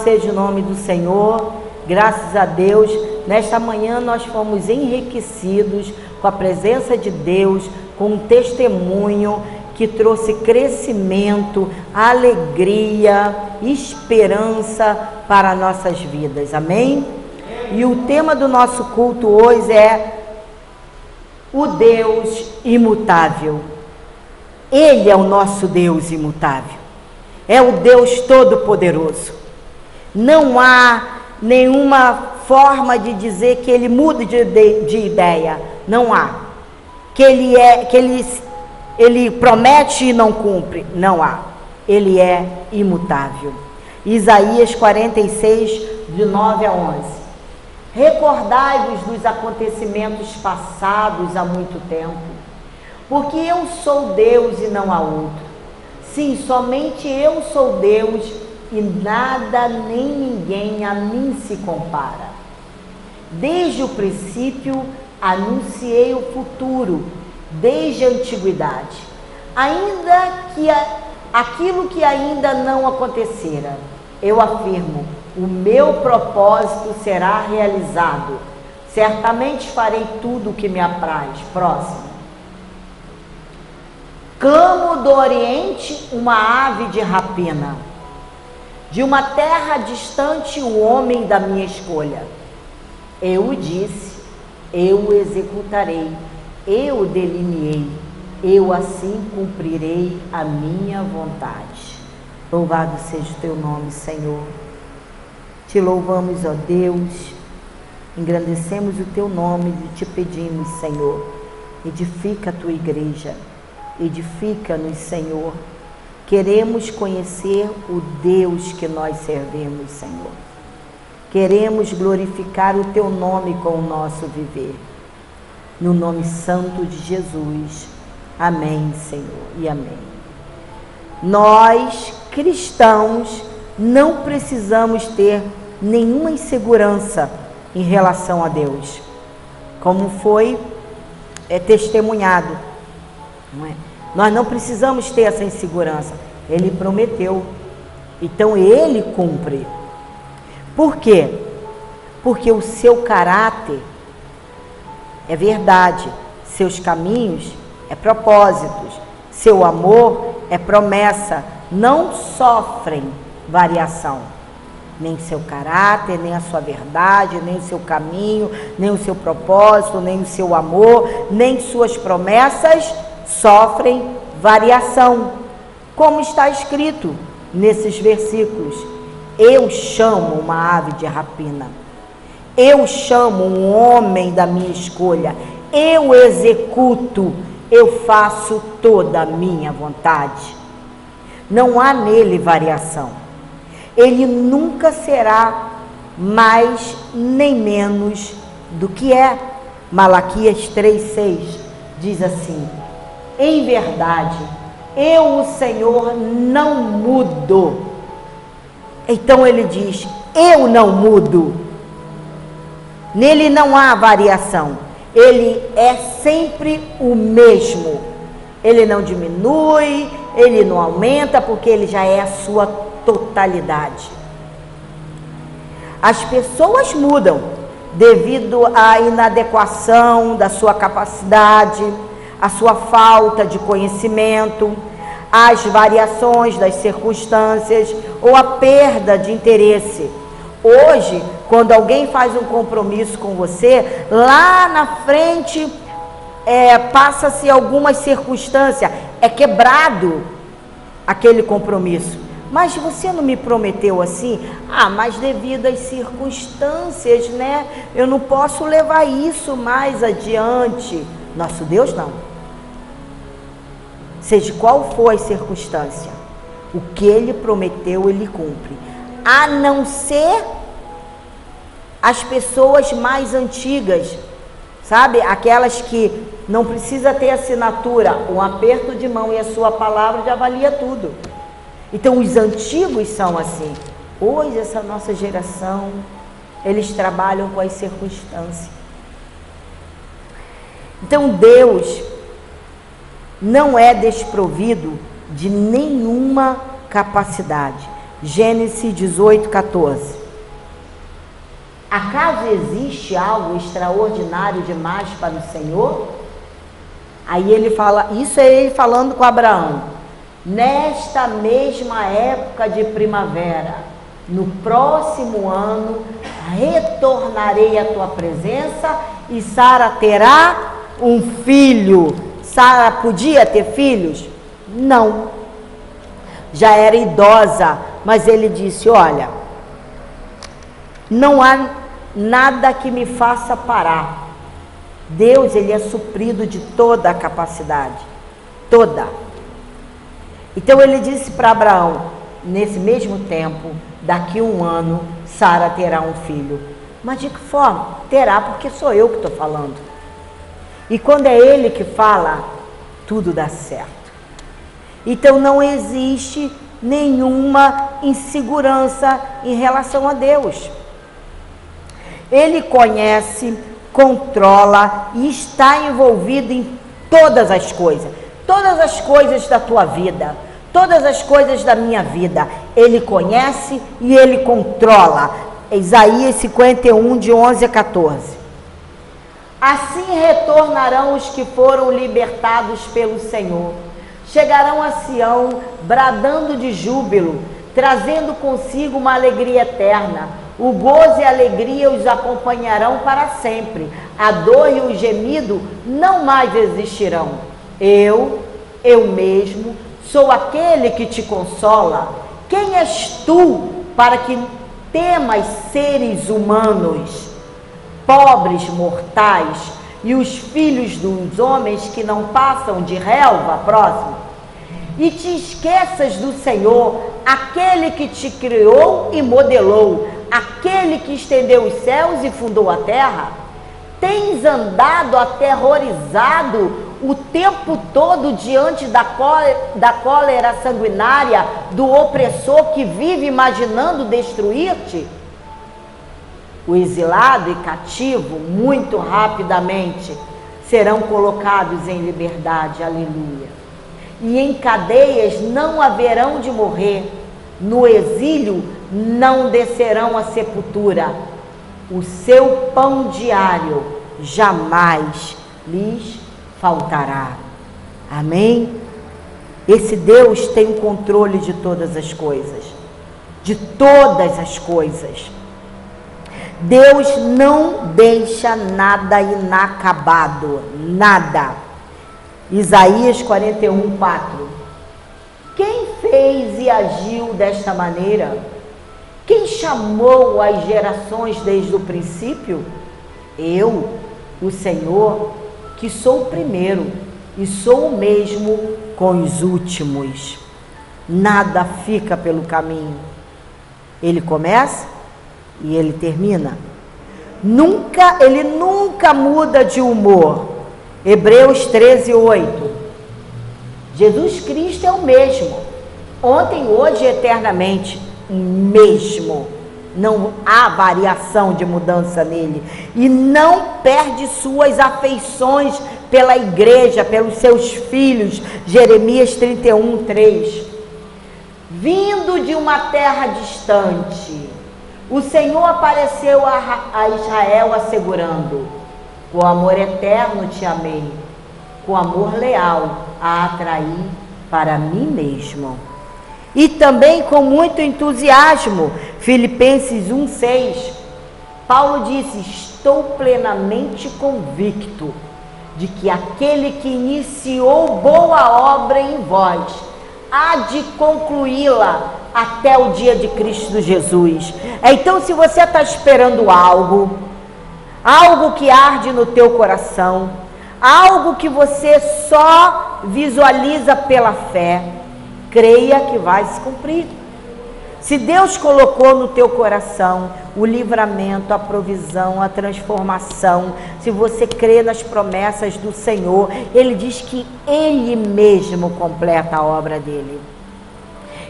seja o nome do Senhor. Graças a Deus, nesta manhã nós fomos enriquecidos com a presença de Deus, com um testemunho que trouxe crescimento, alegria, esperança para nossas vidas. Amém? E o tema do nosso culto hoje é o Deus imutável. Ele é o nosso Deus imutável. É o Deus Todo-Poderoso. Não há nenhuma forma de dizer que ele muda de ideia. Não há. Que ele promete e não cumpre. Não há. Ele é imutável. Isaías 46, de 9 a 11. Recordai-vos dos acontecimentos passados há muito tempo, porque eu sou Deus e não há outro. Sim, somente eu sou Deus e nada nem ninguém a mim se compara. Desde o princípio anunciei o futuro, desde a antiguidade, ainda que aquilo que ainda não acontecera, eu afirmo, o meu propósito será realizado. Certamente farei tudo o que me apraz. Próximo. Clamo do Oriente uma ave de rapina, de uma terra distante o homem da minha escolha. Eu o disse, eu o executarei, eu o delineei, eu assim cumprirei a minha vontade. Louvado seja o teu nome, Senhor. Te louvamos, ó Deus, engrandecemos o teu nome e te pedimos, Senhor, edifica a tua igreja, edifica-nos, Senhor. Queremos conhecer o Deus que nós servimos, Senhor. Queremos glorificar o teu nome com o nosso viver. No nome santo de Jesus. Amém, Senhor, e amém. Nós, cristãos, não precisamos ter nenhuma insegurança em relação a Deus, como foi testemunhado, não é? Nós não precisamos ter essa insegurança. Ele prometeu, então ele cumpre. Por quê? Porque o seu caráter é verdade, seus caminhos é propósitos, seu amor é promessa, não sofrem variação. Nem seu caráter, nem a sua verdade, nem o seu caminho, nem o seu propósito, nem o seu amor, nem suas promessas sofrem variação. Como está escrito nesses versículos: eu chamo uma ave de rapina, eu chamo um homem da minha escolha, eu executo, eu faço toda a minha vontade. Não há nele variação. Ele nunca será mais nem menos do que é. Malaquias 3,6 diz assim: em verdade, eu, o Senhor, não mudo. Então ele diz: eu não mudo. Nele não há variação. Ele é sempre o mesmo. Ele não diminui, ele não aumenta, porque ele já é a sua totalidade. As pessoas mudam devido à inadequação da sua capacidade, à sua falta de conhecimento, às variações das circunstâncias ou à perda de interesse. Hoje, quando alguém faz um compromisso com você, lá na frente passa-se algumas circunstâncias, é quebrado aquele compromisso. Mas você não me prometeu assim? Ah, mas devido às circunstâncias, né? Eu não posso levar isso mais adiante. Nosso Deus não. Seja qual for a circunstância, o que Ele prometeu, Ele cumpre. A não ser as pessoas mais antigas, sabe? Aquelas que não precisa ter assinatura, um aperto de mão e a sua palavra já valia tudo. Então os antigos são assim. Hoje essa nossa geração, eles trabalham com as circunstâncias. Então Deus não é desprovido de nenhuma capacidade. Gênesis 18, 14. Acaso existe algo extraordinário demais para o Senhor? Aí ele fala, isso é ele falando com Abraão. Nesta mesma época de primavera, no próximo ano, retornarei à tua presença e Sara terá um filho. Sara podia ter filhos? Não. Já era idosa, mas ele disse, olha, não há nada que me faça parar. Deus, ele é suprido de toda a capacidade, toda. Então ele disse para Abraão, nesse mesmo tempo, daqui a um ano, Sara terá um filho. Mas de que forma? Terá, porque sou eu que estou falando. E quando é ele que fala, tudo dá certo. Então não existe nenhuma insegurança em relação a Deus. Ele conhece, controla e está envolvido em todas as coisas da tua vida, todas as coisas da minha vida. Ele conhece e ele controla. Isaías 51, de 11 a 14. Assim retornarão os que foram libertados pelo Senhor. Chegarão a Sião, bradando de júbilo, trazendo consigo uma alegria eterna. O gozo e a alegria os acompanharão para sempre. A dor e o gemido não mais existirão. Eu mesmo, sou aquele que te consola. Quem és tu para que temas seres humanos, pobres mortais, e os filhos dos homens que não passam de relva? Próximo. E te esqueças do Senhor, aquele que te criou e modelou, aquele que estendeu os céus e fundou a terra? Tens andado aterrorizado o tempo todo diante da cólera sanguinária do opressor que vive imaginando destruir-te? O exilado e cativo, muito rapidamente, serão colocados em liberdade, aleluia. E em cadeias não haverão de morrer, no exílio não descerão à sepultura. O seu pão diário jamais lhes faltará. Amém? Esse Deus tem o controle de todas as coisas, de todas as coisas. Deus não deixa nada inacabado, nada. Isaías 41, 4. Quem fez e agiu desta maneira? Quem chamou as gerações desde o princípio? Eu, o Senhor, que sou o primeiro e sou o mesmo com os últimos. Nada fica pelo caminho. Ele começa e ele termina. Ele nunca muda de humor. Hebreus 13, 8. Jesus Cristo é o mesmo, ontem, hoje e eternamente, o mesmo. Não há variação de mudança nele. E não perde suas afeições pela igreja, pelos seus filhos. Jeremias 31, 3. Vindo de uma terra distante, o Senhor apareceu a Israel assegurando: com amor eterno te amei, com amor leal a atrair para mim mesmo. E também com muito entusiasmo, Filipenses 1,6, Paulo disse: estou plenamente convicto de que aquele que iniciou boa obra em vós há de concluí-la até o dia de Cristo Jesus. Então, se você está esperando algo que arde no teu coração, algo que você só visualiza pela fé, creia que vai se cumprir. Se Deus colocou no teu coração o livramento, a provisão, a transformação, se você crê nas promessas do Senhor, Ele diz que Ele mesmo completa a obra dele.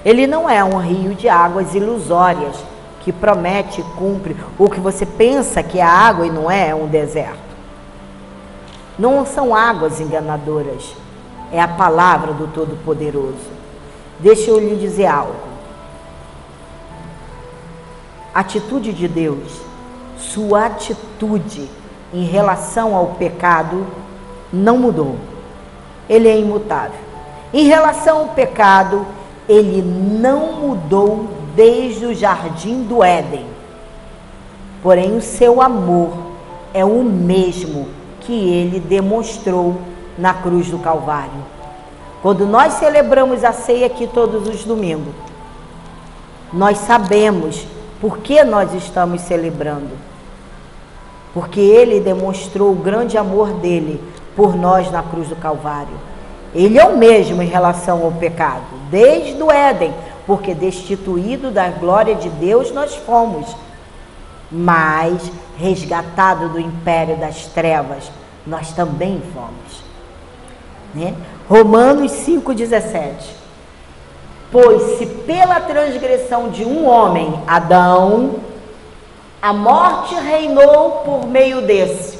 Ele não é um rio de águas ilusórias que promete e cumpre, ou que você pensa que é água e não é, é um deserto. Não são águas enganadoras, é a palavra do Todo-Poderoso. Deixa eu lhe dizer algo. atitude de Deus, sua atitude em relação ao pecado não mudou. Ele é imutável. Em relação ao pecado, ele não mudou desde o jardim do Éden. Porém, o seu amor é o mesmo que ele demonstrou na cruz do Calvário. Quando nós celebramos a ceia aqui todos os domingos, nós sabemos por que nós estamos celebrando. Porque ele demonstrou o grande amor dele por nós na cruz do Calvário. Ele é o mesmo em relação ao pecado, desde o Éden, porque destituído da glória de Deus nós fomos, mas resgatado do império das trevas, nós também fomos. Né? Romanos 5,17. Pois se pela transgressão de um homem, Adão, a morte reinou por meio desse,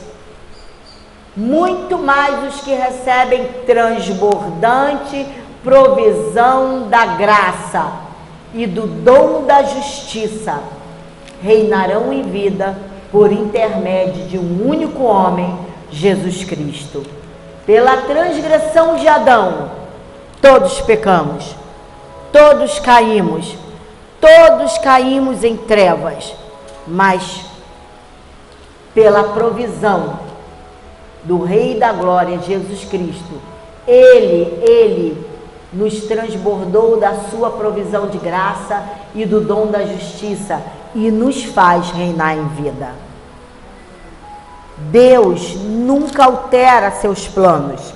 muito mais os que recebem transbordante provisão da graça e do dom da justiça reinarão em vida por intermédio de um único homem, Jesus Cristo. Pela transgressão de Adão, todos pecamos, todos caímos em trevas, mas pela provisão do Rei da Glória, Jesus Cristo, Ele nos transbordou da sua provisão de graça e do dom da justiça e nos faz reinar em vida. Deus nunca altera seus planos.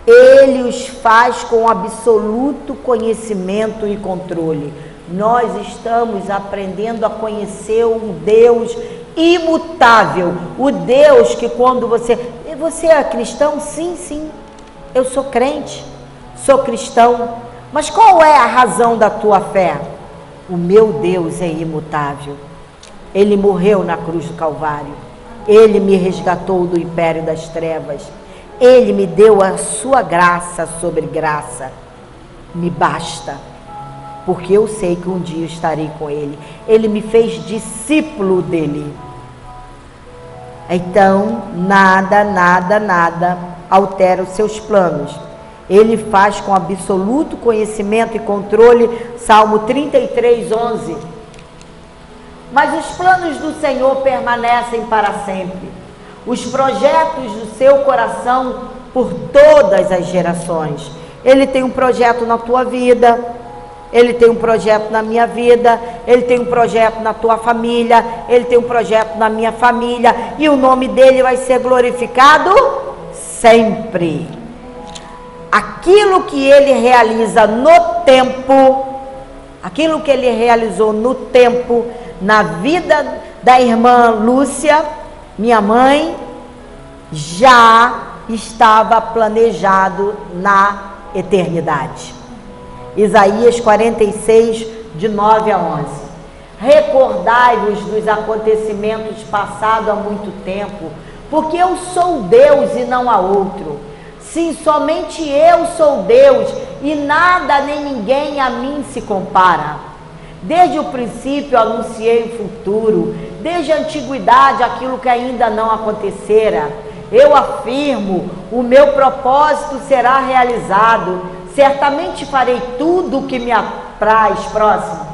Ele os faz com absoluto conhecimento e controle. Nós estamos aprendendo a conhecer um Deus imutável, o Deus que quando você é cristão? Sim, eu sou crente, sou cristão, mas qual é a razão da tua fé? O meu Deus é imutável, ele morreu na cruz do Calvário, ele me resgatou do império das trevas, ele me deu a sua graça sobre graça, me basta, porque eu sei que um dia estarei com ele, ele me fez discípulo dele. Então, nada altera os seus planos. Ele faz com absoluto conhecimento e controle, Salmo 33:11. Mas os planos do Senhor permanecem para sempre, os projetos do seu coração por todas as gerações. Ele tem um projeto na tua vida, ele tem um projeto na minha vida, ele tem um projeto na tua família, ele tem um projeto na minha família, e o nome dele vai ser glorificado sempre. Aquilo que ele realiza no tempo, aquilo que ele realizou no tempo, na vida da irmã Lúcia, minha mãe, já estava planejado na eternidade. Isaías 46, de 9 a 11. Recordai-vos dos acontecimentos passados há muito tempo, porque eu sou Deus e não há outro. Sim, somente eu sou Deus e nada nem ninguém a mim se compara. Desde o princípio anunciei o futuro, desde a antiguidade aquilo que ainda não acontecera. Eu afirmo, o meu propósito será realizado. Certamente farei tudo o que me apraz. Próximo.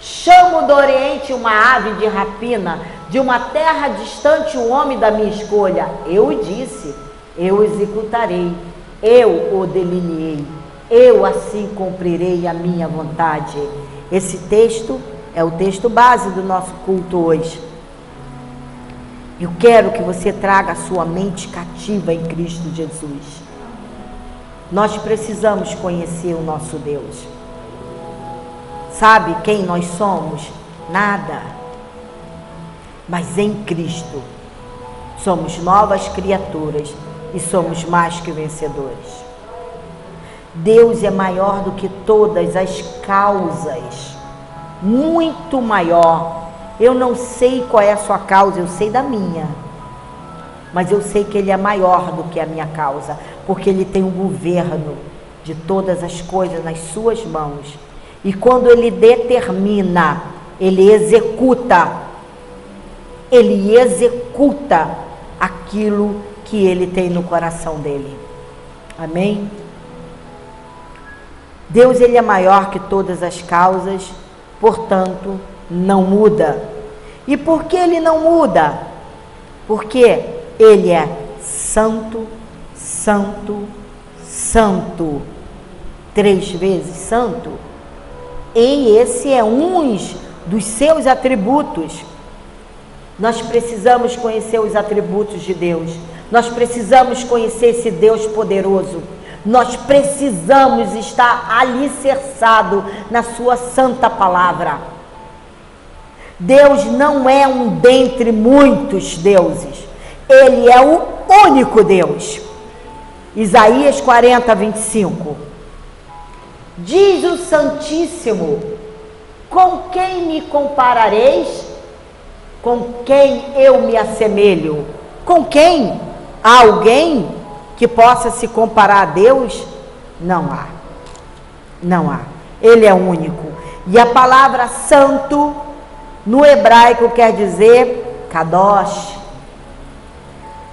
Chamo do Oriente uma ave de rapina, de uma terra distante um homem da minha escolha. Eu o disse, eu executarei, eu o delineei, eu assim cumprirei a minha vontade. Esse texto é o texto base do nosso culto hoje. Eu quero que você traga a sua mente cativa em Cristo Jesus. Nós precisamos conhecer o nosso Deus. Sabe quem nós somos? Nada. Mas em Cristo somos novas criaturas e somos mais que vencedores. Deus é maior do que todas as causas, muito maior. Eu não sei qual é a sua causa, eu sei da minha. Mas eu sei que Ele é maior do que a minha causa, porque Ele tem o governo de todas as coisas nas suas mãos. E quando Ele determina ele executa aquilo que ele tem no coração dele. Amém? Deus, ele é maior que todas as causas, portanto, não muda. E por que ele não muda? Porque ele é santo, santo, santo. 3 vezes santo. E esse é um dos seus atributos. Nós precisamos conhecer os atributos de Deus. Nós precisamos conhecer esse Deus poderoso. Nós precisamos estar alicerçado na sua santa palavra. Deus não é um dentre muitos deuses. Ele é o único Deus. Isaías 40, 25. Diz o Santíssimo: com quem me comparareis? Com quem eu me assemelho? Com quem? Há alguém que possa se comparar a Deus? Não há. Não há. Ele é único. E a palavra santo no hebraico quer dizer kadosh.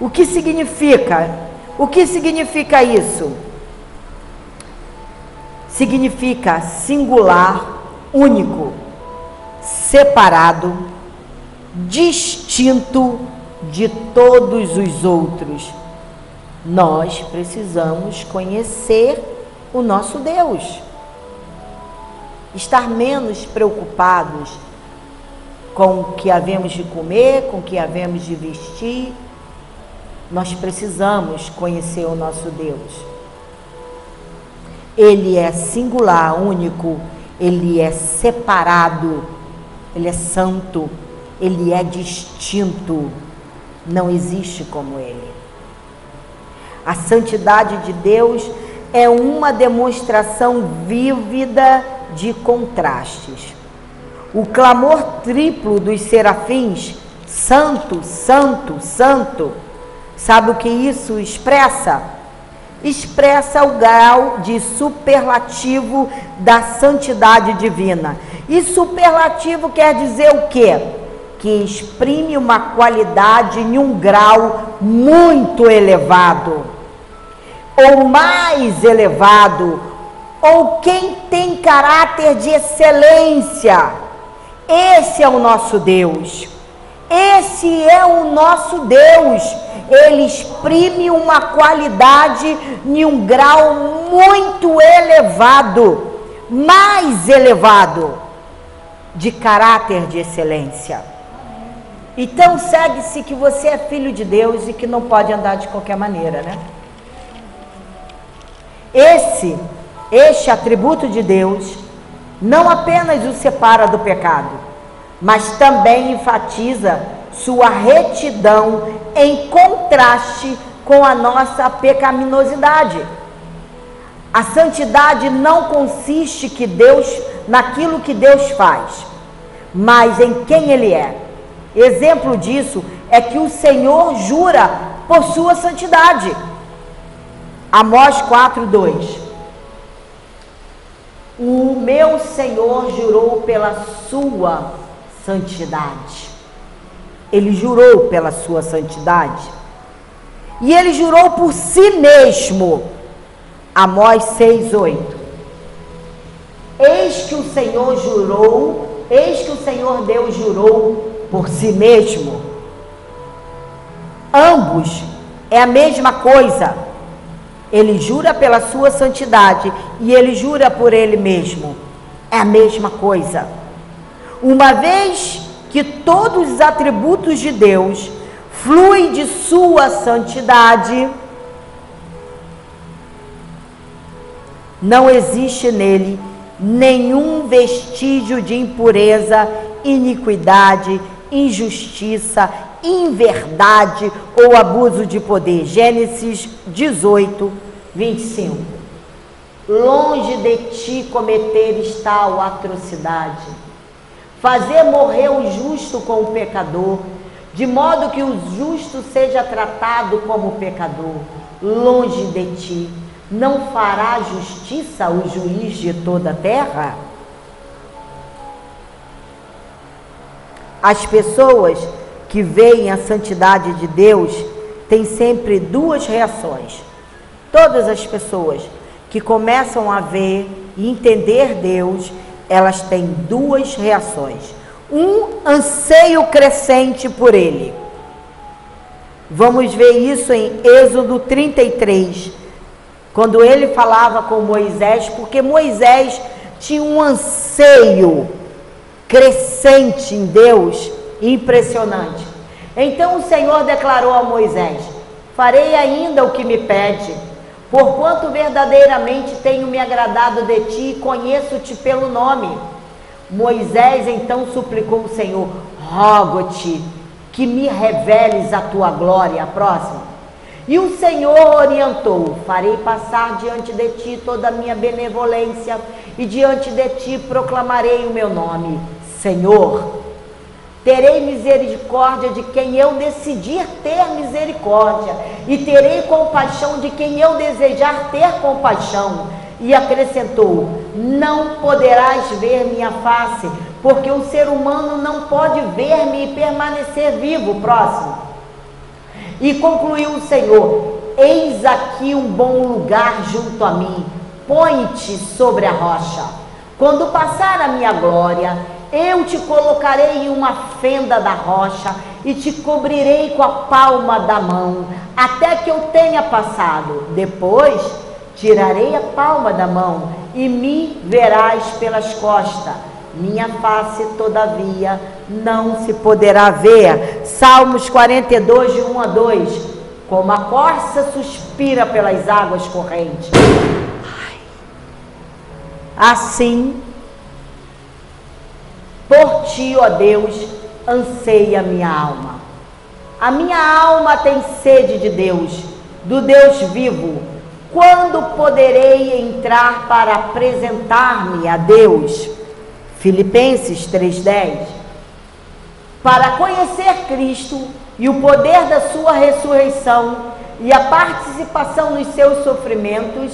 O que significa? O que significa isso? Significa singular, único, separado, distinto de todos os outros. Nós precisamos conhecer o nosso Deus, estar menos preocupados com o que havemos de comer, com o que havemos de vestir. Nós precisamos conhecer o nosso Deus. Ele é singular, único, ele é separado, ele é santo, ele é distinto, não existe como ele. A santidade de Deus é uma demonstração vívida de contrastes. O clamor triplo dos serafins, santo, santo, santo, sabe o que isso expressa? Expressa o grau de superlativo da santidade divina. E superlativo quer dizer o quê? Que exprime uma qualidade em um grau muito elevado, ou mais elevado, ou quem tem caráter de excelência. Esse é o nosso Deus. Esse é o nosso Deus. Ele exprime uma qualidade em um grau muito elevado, mais elevado, de caráter de excelência. Então segue-se que você é filho de Deus e que não pode andar de qualquer maneira, né? Este atributo de Deus não apenas o separa do pecado, mas também enfatiza sua retidão em contraste com a nossa pecaminosidade. A santidade não consiste naquilo que Deus faz, mas em quem Ele é. Exemplo disso é que o Senhor jura por sua santidade. Amós 4:2. O meu Senhor jurou pela sua santidade. Ele jurou pela sua santidade. E ele jurou por si mesmo. Amós 6:8. Eis que o Senhor Deus jurou por si mesmo. Ambos é a mesma coisa. Ele jura pela sua santidade e ele jura por ele mesmo. É a mesma coisa. Uma vez que todos os atributos de Deus fluem de sua santidade, não existe nele nenhum vestígio de impureza, iniquidade, injustiça, inverdade ou abuso de poder. Gênesis 18, 25. Longe de ti cometer tal atrocidade, fazer morrer o justo com o pecador, de modo que o justo seja tratado como pecador. Longe de ti, não fará justiça o juiz de toda a terra? As pessoas que veem a santidade de Deus têm sempre duas reações. Todas as pessoas que começam a ver e entender Deus, elas têm duas reações. Um anseio crescente por Ele. Vamos ver isso em Êxodo 33, quando ele falava com Moisés, porque Moisés tinha um anseio crescente em Deus, impressionante. Então o Senhor declarou a Moisés: farei ainda o que me pede, porquanto verdadeiramente tenho me agradado de ti e conheço-te pelo nome. Moisés então suplicou o Senhor: rogo-te que me reveles a tua glória. Próximo. E o Senhor orientou: farei passar diante de ti toda a minha benevolência, e diante de ti proclamarei o meu nome. Senhor, terei misericórdia de quem eu decidir ter misericórdia, e terei compaixão de quem eu desejar ter compaixão. E acrescentou: não poderás ver minha face, porque o ser humano não pode ver-me e permanecer vivo. Próximo. E concluiu o Senhor: eis aqui um bom lugar junto a mim, põe-te sobre a rocha. Quando passar a minha glória, eu te colocarei em uma fenda da rocha e te cobrirei com a palma da mão, até que eu tenha passado. Depois tirarei a palma da mão e me verás pelas costas. Minha face, todavia, não se poderá ver. Salmos 42, de 1 a 2. Como a corça suspira pelas águas correntes, assim, por ti, ó Deus, anseia a minha alma. A minha alma tem sede de Deus, do Deus vivo. Quando poderei entrar para apresentar-me a Deus? Filipenses 3,10. Para conhecer Cristo e o poder da sua ressurreição e a participação nos seus sofrimentos,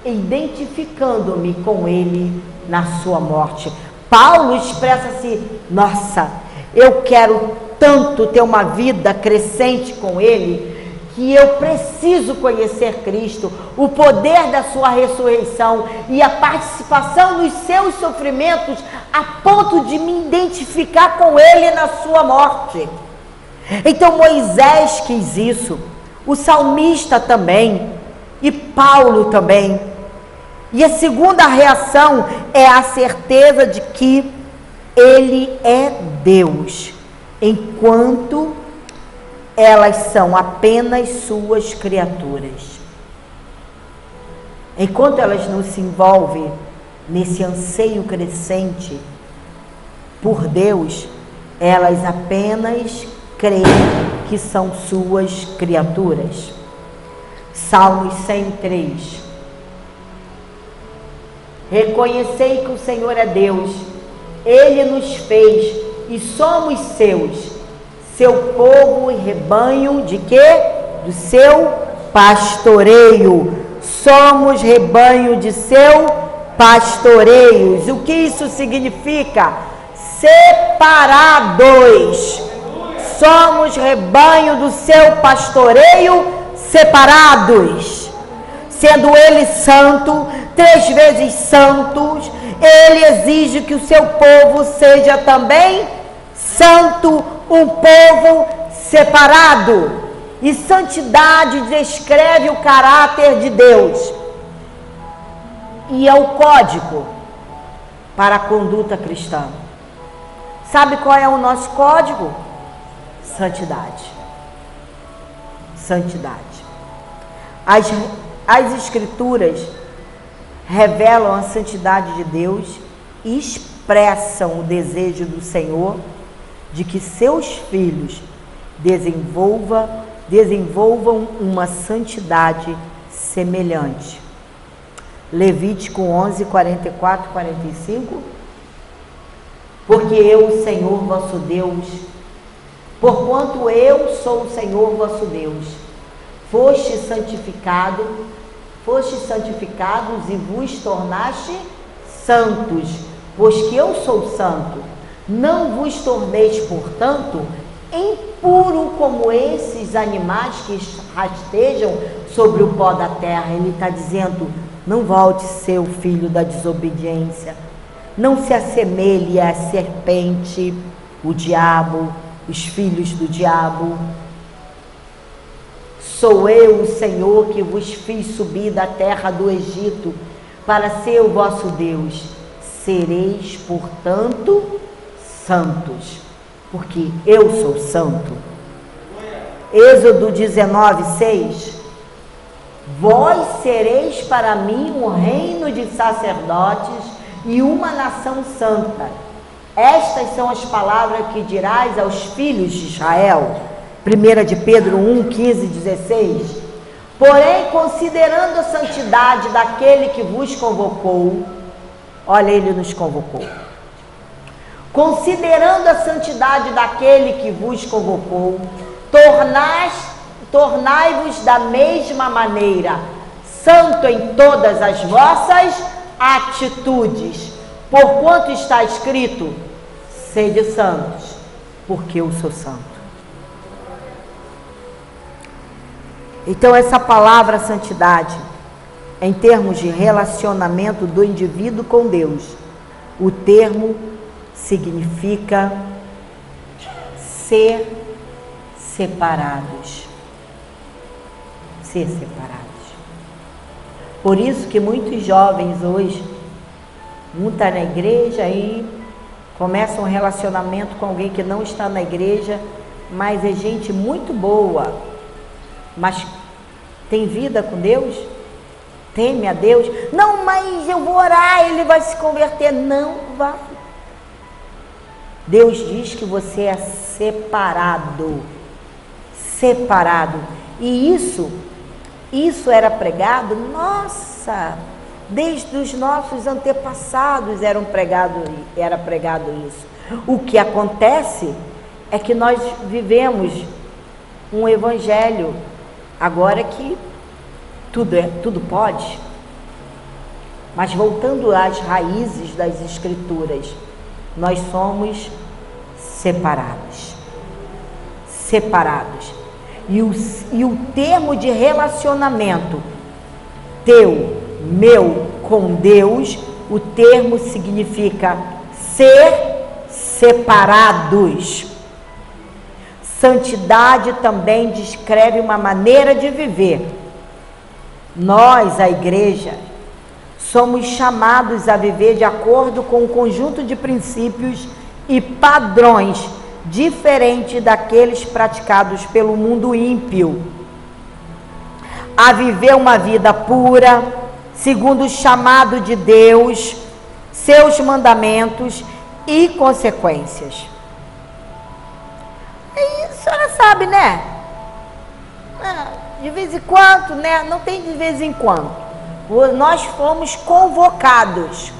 identificando-me com Ele na sua morte. Paulo expressa-se: nossa, eu quero tanto ter uma vida crescente com Ele, que eu preciso conhecer Cristo, o poder da sua ressurreição e a participação nos seus sofrimentos, a ponto de me identificar com Ele na sua morte. Então Moisés quis isso, o salmista também, e Paulo também. E a segunda reação é a certeza de que Ele é Deus, enquanto elas são apenas suas criaturas. Enquanto elas não se envolvem nesse anseio crescente por Deus, elas apenas creem que são suas criaturas. Salmos 103. Reconhecei que o Senhor é Deus, Ele nos fez e somos seus, seu povo e rebanho de quê? Do seu pastoreio. Somos rebanho de seu pastoreio. O que isso significa? Separados. Somos rebanho do seu pastoreio, separados. Sendo Ele santo, 3 vezes santos, Ele exige que o seu povo seja também santo, um povo separado. E santidade descreve o caráter de Deus e é o código para a conduta cristã. Sabe qual é o nosso código? Santidade. Santidade. As Escrituras revelam a santidade de Deus e expressam o desejo do Senhor de que seus filhos desenvolvam uma santidade semelhante. Levítico 11, 44, 45. Porque eu, o Senhor vosso Deus, porquanto eu sou o Senhor vosso Deus, fostes santificados e vos tornaste santos, pois que eu sou santo. Não vos torneis, portanto, impuro como esses animais que rastejam sobre o pó da terra. Ele está dizendo, não volte a ser o filho da desobediência. Não se assemelhe à serpente, o diabo, os filhos do diabo. Sou eu, o Senhor, que vos fiz subir da terra do Egito para ser o vosso Deus. Sereis, portanto, santos, porque eu sou santo. Êxodo 19:6. Vós sereis para mim um reino de sacerdotes e uma nação santa. Estas são as palavras que dirás aos filhos de Israel. 1 de Pedro 1:15-16. Porém, considerando a santidade daquele que vos convocou, olha, ele nos convocou. Considerando a santidade daquele que vos convocou, tornai-vos da mesma maneira, santo em todas as vossas atitudes, porquanto está escrito, sede santos, porque eu sou santo. Então essa palavra santidade, em termos de relacionamento do indivíduo com Deus, o termo significa ser separados. Ser separados. Por isso que muitos jovens hoje, um está na igreja e começa um relacionamento com alguém que não está na igreja, mas é gente muito boa, mas tem vida com Deus? Teme a Deus? Não, mas eu vou orar, ele vai se converter. Não vai. Deus diz que você é separado. Separado. E isso era pregado, nossa, desde os nossos antepassados era pregado isso. O que acontece é que nós vivemos um evangelho agora que tudo pode. Mas voltando às raízes das escrituras, nós somos separados. Separados. E o termo de relacionamento teu, meu, com Deus, o termo significa ser separados. Santidade também descreve uma maneira de viver. Nós, a igreja, somos chamados a viver de acordo com um conjunto de princípios e padrões diferentes daqueles praticados pelo mundo ímpio. A viver uma vida pura, segundo o chamado de Deus, seus mandamentos e consequências. A senhora sabe, né? De vez em quando, né? Não tem de vez em quando. Nós fomos convocados.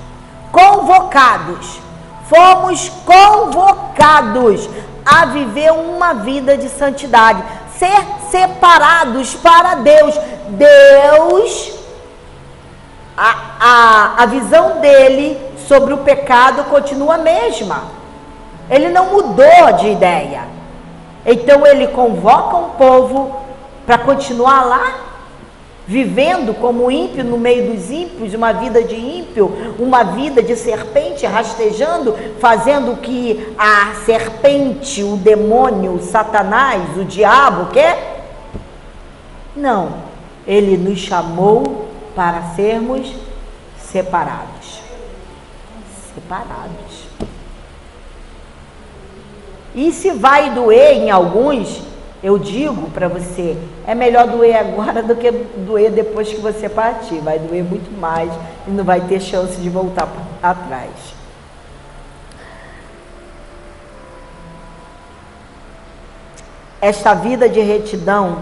Fomos convocados a viver uma vida de santidade. Ser separados para Deus. Deus, a visão dele sobre o pecado continua a mesma. Ele não mudou de ideia. Então ele convoca um povo para continuar lá, vivendo como ímpio no meio dos ímpios, uma vida de ímpio, uma vida de serpente rastejando, fazendo o que a serpente, o demônio, o Satanás, o diabo quer? Não, ele nos chamou para sermos separados. Separados. E se vai doer em alguns, eu digo para você, é melhor doer agora do que doer depois que você partir. Vai doer muito mais e não vai ter chance de voltar atrás. Esta vida de retidão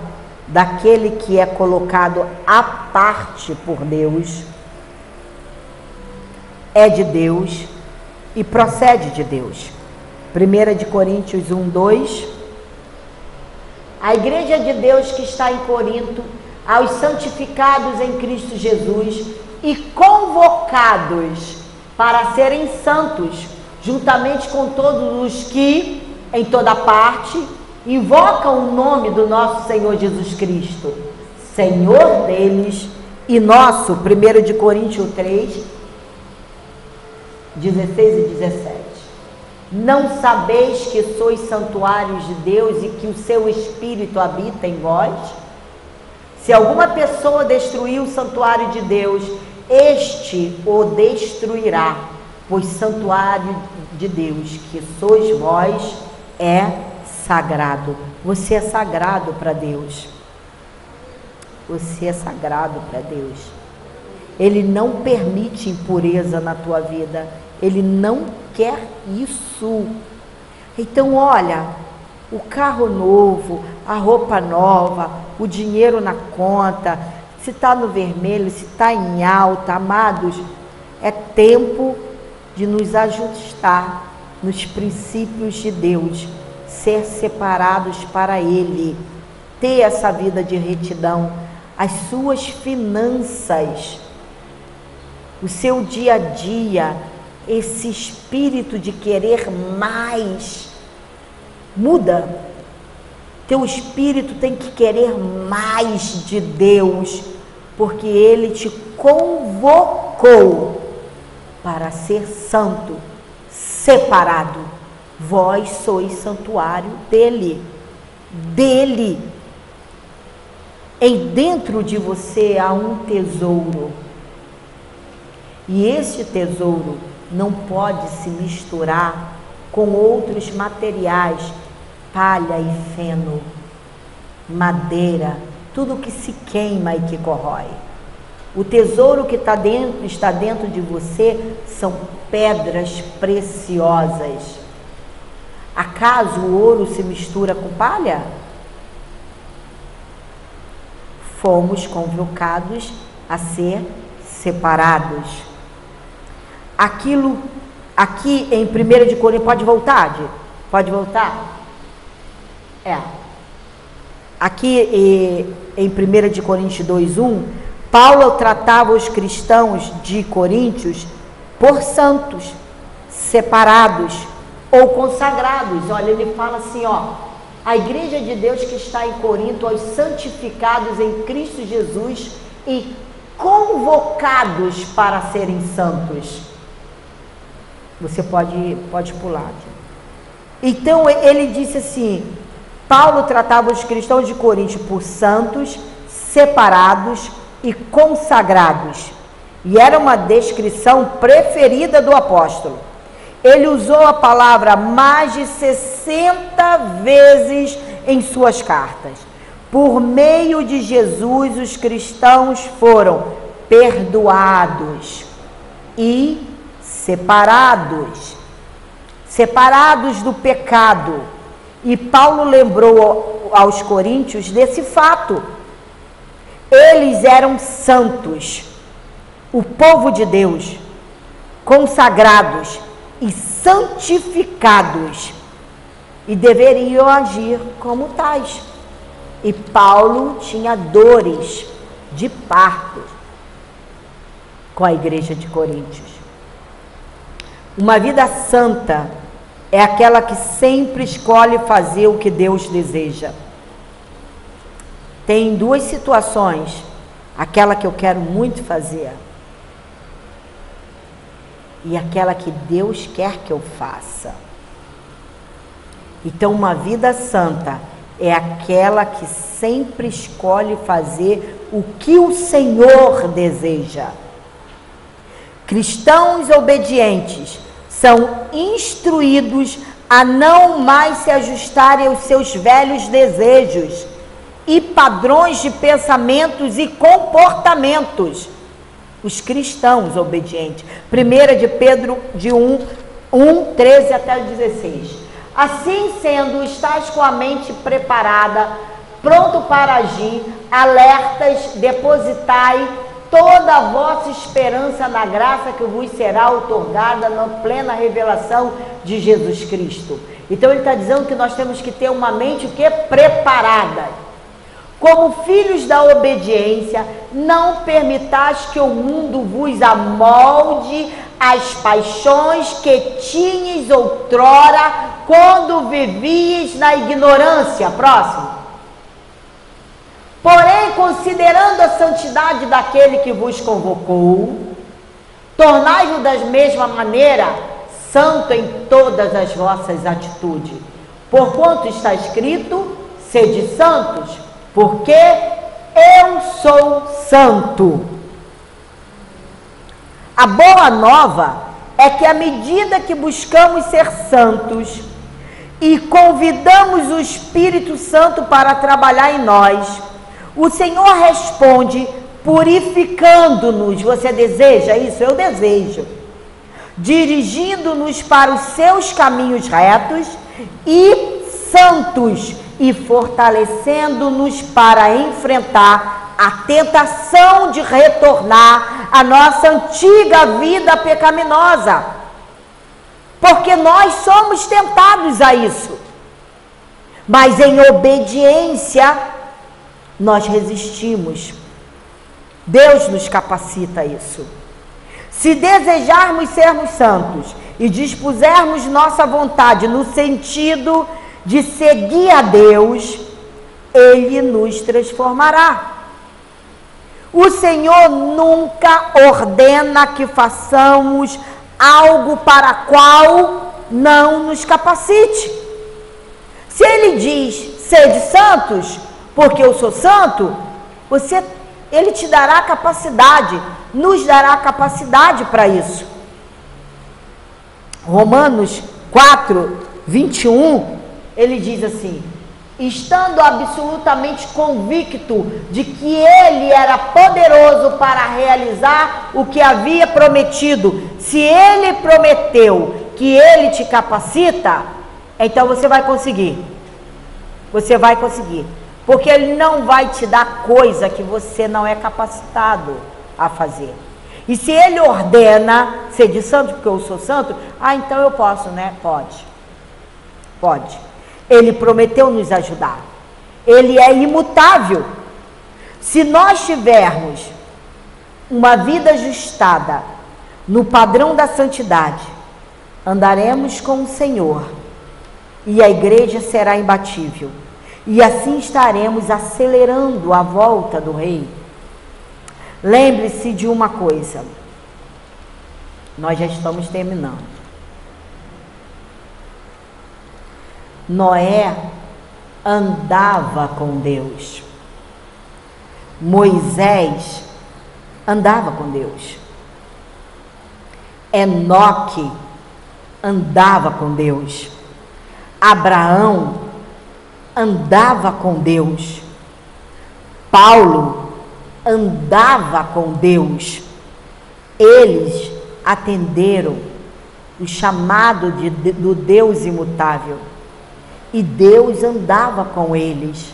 daquele que é colocado à parte por Deus é de Deus e procede de Deus. 1 de Coríntios 1:2. A igreja de Deus que está em Corinto, aos santificados em Cristo Jesus e convocados para serem santos, juntamente com todos os que, em toda parte, invocam o nome do nosso Senhor Jesus Cristo, Senhor deles e nosso. 1 de Coríntios 3, 16 e 17. Não sabeis que sois santuários de Deus e que o seu Espírito habita em vós? Se alguma pessoa destruir o santuário de Deus, este o destruirá, pois santuário de Deus, que sois vós, é sagrado. Você é sagrado para Deus. Você é sagrado para Deus. Ele não permite impureza na tua vida. Ele não quer isso. Então, olha, o carro novo, a roupa nova, o dinheiro na conta, se está no vermelho, se está em alta, amados, é tempo de nos ajustar nos princípios de Deus, ser separados para Ele, ter essa vida de retidão, as suas finanças, o seu dia a dia, esse espírito de querer mais, muda. Teu espírito tem que querer mais de Deus, porque Ele te convocou para ser santo, separado. Vós sois santuário dele. Em dentro de você há um tesouro. E esse tesouro não pode se misturar com outros materiais, palha e feno, madeira, tudo que se queima e que corrói. O tesouro que está dentro de você são pedras preciosas. Acaso o ouro se mistura com palha? Fomos convocados a ser separados. Aquilo aqui em 1 de Coríntios, pode voltar, Di? Pode voltar? Aqui em 1 de Coríntios 2:1, Paulo tratava os cristãos de Coríntios por santos, separados ou consagrados. Olha, ele fala assim, ó, a igreja de Deus que está em Corinto, aos santificados em Cristo Jesus e convocados para serem santos. Você pode pular. Então ele disse assim, Paulo tratava os cristãos de Corinto por santos, separados e consagrados. E era uma descrição preferida do apóstolo. Ele usou a palavra mais de 60 vezes em suas cartas. Por meio de Jesus, os cristãos foram perdoados e separados do pecado. E Paulo lembrou aos coríntios desse fato. Eles eram santos, o povo de Deus, consagrados e santificados, e deveriam agir como tais. E Paulo tinha dores de parto com a igreja de Coríntios. Uma vida santa é aquela que sempre escolhe fazer o que Deus deseja. Tem duas situações, aquela que eu quero muito fazer e aquela que Deus quer que eu faça. Então, uma vida santa é aquela que sempre escolhe fazer o que o Senhor deseja. Cristãos obedientes são instruídos a não mais se ajustarem aos seus velhos desejos e padrões de pensamentos e comportamentos. Os cristãos obedientes. 1 de Pedro de 1, 13 até 16. Assim sendo, estáis com a mente preparada, pronto para agir, alertas, depositai toda a vossa esperança na graça que vos será outorgada na plena revelação de Jesus Cristo. Então ele está dizendo que nós temos que ter uma mente preparada. Como filhos da obediência, não permitais que o mundo vos amolde as paixões que tinhas outrora quando vivias na ignorância. Próximo. Porém, considerando a santidade daquele que vos convocou, tornai-vos da mesma maneira santo em todas as vossas atitudes. Porquanto está escrito, sede santos, porque eu sou santo. A boa nova é que à medida que buscamos ser santos e convidamos o Espírito Santo para trabalhar em nós, o Senhor responde purificando-nos. Você deseja isso? Eu desejo. Dirigindo-nos para os seus caminhos retos e santos e fortalecendo-nos para enfrentar a tentação de retornar à nossa antiga vida pecaminosa. Porque nós somos tentados a isso. Mas em obediência, nós resistimos. Deus nos capacita a isso. Se desejarmos sermos santos e dispusermos nossa vontade no sentido de seguir a Deus, Ele nos transformará. O Senhor nunca ordena que façamos algo para qual não nos capacite. Se Ele diz, sede santos, porque eu sou santo, Ele te dará capacidade, nos dará capacidade para isso. Romanos 4, 21, ele diz assim: estando absolutamente convicto de que Ele era poderoso para realizar o que havia prometido. Se Ele prometeu que Ele te capacita, então você vai conseguir. Você vai conseguir. Porque Ele não vai te dar coisa que você não é capacitado a fazer. E se Ele ordena ser de santo, porque eu sou santo, então eu posso, né? Pode. Pode. Ele prometeu nos ajudar. Ele é imutável. Se nós tivermos uma vida ajustada no padrão da santidade, andaremos com o Senhor e a igreja será imbatível. E assim estaremos acelerando a volta do Rei. Lembre-se de uma coisa. Nós já estamos terminando. Noé andava com Deus. Moisés andava com Deus. Enoque andava com Deus. Abraão andava com Deus. Paulo andava com Deus. Eles atenderam o chamado do Deus imutável. E Deus andava com eles.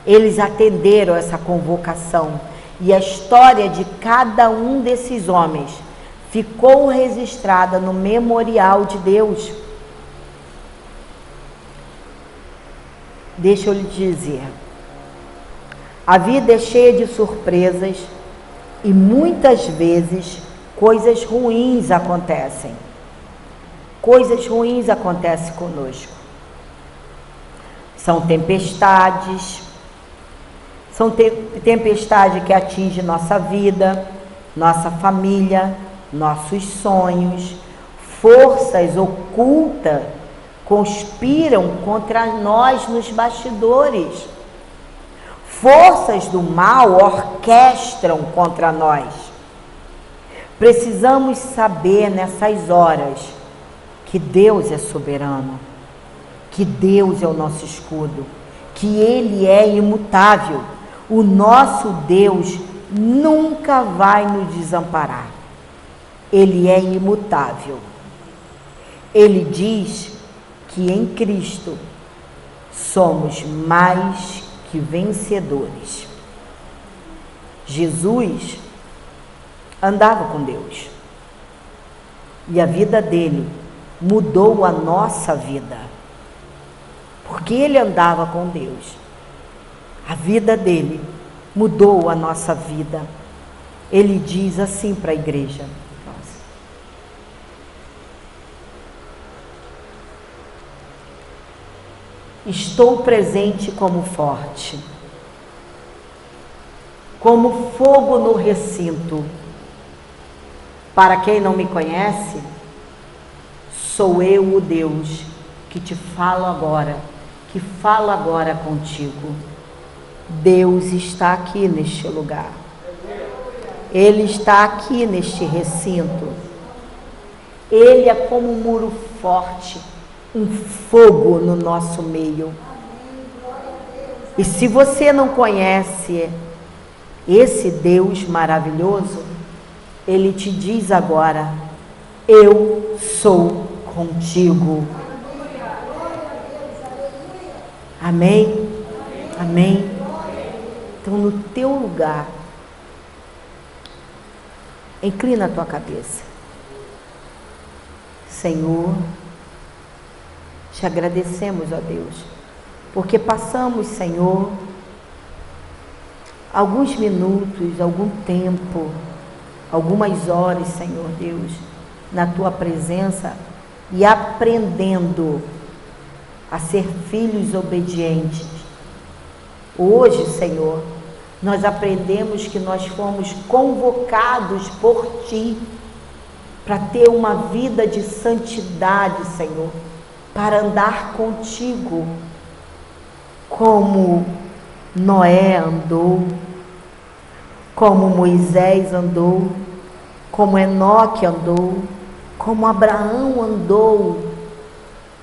Eles atenderam essa convocação. E a história de cada um desses homens ficou registrada no memorial de Deus. Deixa eu lhe dizer. A vida é cheia de surpresas e muitas vezes coisas ruins acontecem. Coisas ruins acontecem conosco. São tempestades. São tempestades que atingem nossa vida, nossa família, nossos sonhos. Forças ocultas conspiram contra nós nos bastidores. Forças do mal orquestram contra nós. Precisamos saber nessas horas que Deus é soberano, que Deus é o nosso escudo, que Ele é imutável. O nosso Deus nunca vai nos desamparar. Ele é imutável. Ele diz que em Cristo somos mais que vencedores. Jesus andava com Deus. E a vida dele mudou a nossa vida. Porque ele andava com Deus. A vida dele mudou a nossa vida. Ele diz assim para a igreja: estou presente como forte, como fogo no recinto. Para quem não me conhece, sou eu o Deus que te falo agora, que fala agora contigo. Deus está aqui neste lugar. Ele está aqui neste recinto. Ele é como um muro forte, um fogo no nosso meio. E se você não conhece esse Deus maravilhoso, Ele te diz agora: eu sou contigo. Amém? Amém? Então, no teu lugar, inclina a tua cabeça. Senhor, te agradecemos, ó Deus, porque passamos, Senhor, alguns minutos, algum tempo, algumas horas, Senhor Deus, na tua presença e aprendendo a ser filhos obedientes. Hoje, Senhor, nós aprendemos que nós fomos convocados por Ti para ter uma vida de santidade, Senhor, para andar contigo, como Noé andou, como Moisés andou, como Enoque andou, como Abraão andou,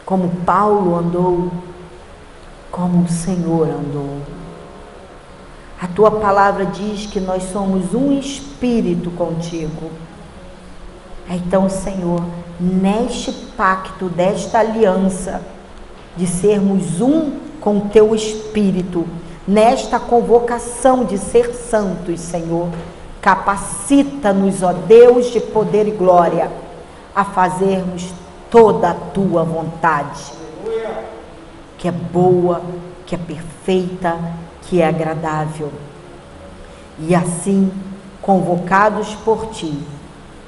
como Paulo andou, como o Senhor andou. A tua palavra diz que nós somos um espírito contigo. Então, Senhor, neste pacto, desta aliança, de sermos um com teu Espírito, nesta convocação de ser santos, Senhor, capacita-nos, ó Deus de poder e glória, a fazermos toda a tua vontade, que é boa, que é perfeita, que é agradável. E assim, convocados por Ti,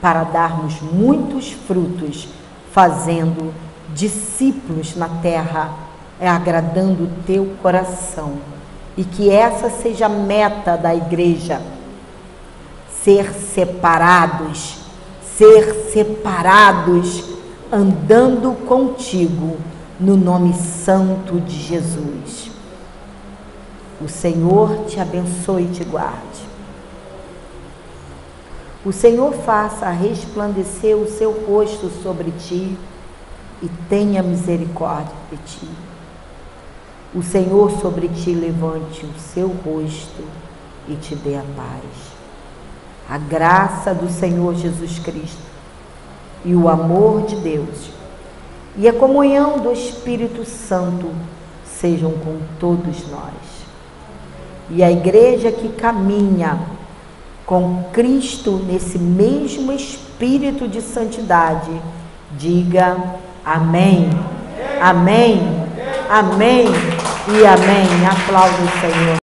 para darmos muitos frutos, fazendo discípulos na terra, agradando o Teu coração. E que essa seja a meta da igreja, ser separados, andando contigo, no nome santo de Jesus. O Senhor te abençoe e te guarde. O Senhor faça resplandecer o seu rosto sobre ti e tenha misericórdia de ti. O Senhor sobre ti levante o seu rosto e te dê a paz. A graça do Senhor Jesus Cristo e o amor de Deus e a comunhão do Espírito Santo sejam com todos nós. E a igreja que caminha com Cristo nesse mesmo espírito de santidade, diga amém, amém, amém e amém. Aplauda o Senhor.